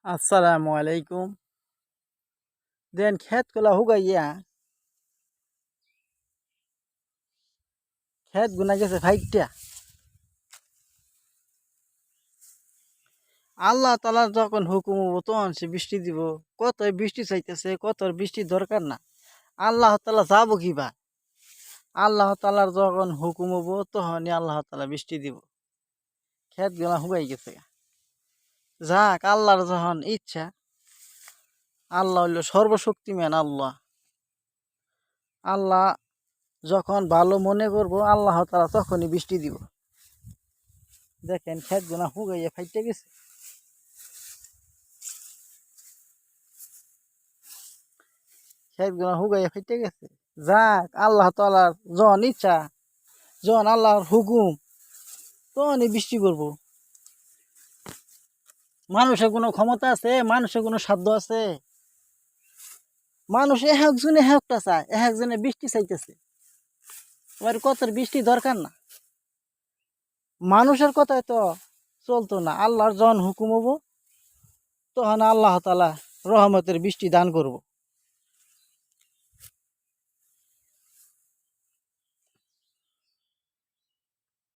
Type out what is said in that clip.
আসসালামু আলাইকুম। দেন ক্ষেতগুলা হুগাইয়া ক্ষেত গুনা গেছে ফাইটটা। আল্লাহ তালার যখন হুকুম হবো তখন সে বৃষ্টি দিব। কত বৃষ্টি চাইতেছে, কত বৃষ্টির দরকার না। আল্লাহ তালা যাবো কিবা। আল্লাহ তালার যখন হুকুম হবো তখনই আল্লাহ তালা বৃষ্টি দিব। ক্ষেত গুলা হুগাই গেছে। যাক, আল্লাহর যখন ইচ্ছা। আল্লাহ হইল সর্বশক্তিমান আল্লাহ। আল্লাহ যখন ভালো মনে করবো আল্লাহ তালা তখনই বৃষ্টি দিব। দেখেন ক্ষেত গুলা হুগাইয়া ফাইটে গেছে। ক্ষেতগুলো হুগাইয়া ফেটে গেছে। যাক, আল্লাহ তাআলার যখন ইচ্ছা, যখন আল্লাহর হুকুম, তখনই বৃষ্টি করবো। মানুষের কোনো ক্ষমতা আছে? মানুষের কোনো সাধ্য আছে? মানুষ একজনে একটা চায়, একজনে বৃষ্টি চাইতেছে। এবার কত বৃষ্টি দরকার না। মানুষের কথায় তো চলতো না। আল্লাহর যখন হুকুম হবো তখন আল্লাহ তাআলা রহমতের বৃষ্টি দান করবো।